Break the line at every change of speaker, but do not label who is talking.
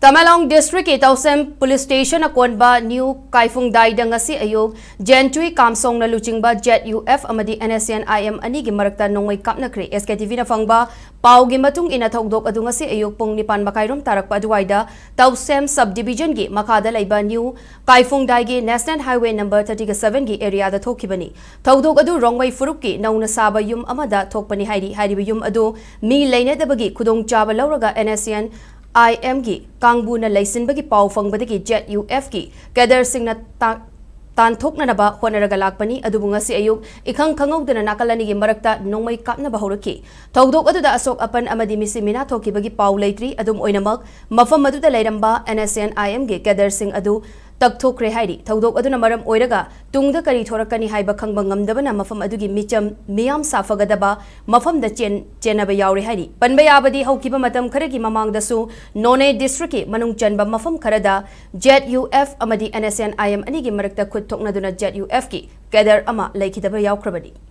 Tamalong District Itausem Police Station akonba New Kaiphundai dangasi ayog Gentui Kamsong na luchingba Jet UF amadi NSN IM ani gi marakta nongway kapnakre SKTV na fangba paugi matung ina thogdok adungasi ayog pong nipan makairom tarakpa aduwaida Tausem Subdivision gi makada laiba New Kaiphundai gi National Highway number 37 gi area da thokibani thogdok adu rongway furup gi nauna saba yum amada thokpani Hairi Hairi yum adu mi leine dabagi khudong chaba lauraga NSN IM gi Kangbu na laisin bagi pau fang badagi Jet UF gi Kader Singh na tanthok na naba honaraga lakpani adubunga si ayuk ikhang khangau dana nakalani gi marakta nongmai kapna bahoraki thogdok aduda asok apan amadi misimina thoki bagi pau leitri adum oinamak mafam aduda lairamba NSN IM gi Kader Singh adu takthokre Hairi thogdok aduna maram oiraga tungda kari thorakani haiba khangba ngamdabana mafam adugi Micham Meeyam Saphagadaba Maphamda Chenaba Yaore Hairi panba yabadi haukiba matam kharagi mamang dasu None District ki manung chanba mafam kharada Jet UF amadi NSN IM anigi marakta khut thokna duna Jet UF ki Kader ama laikidaba yaukrabani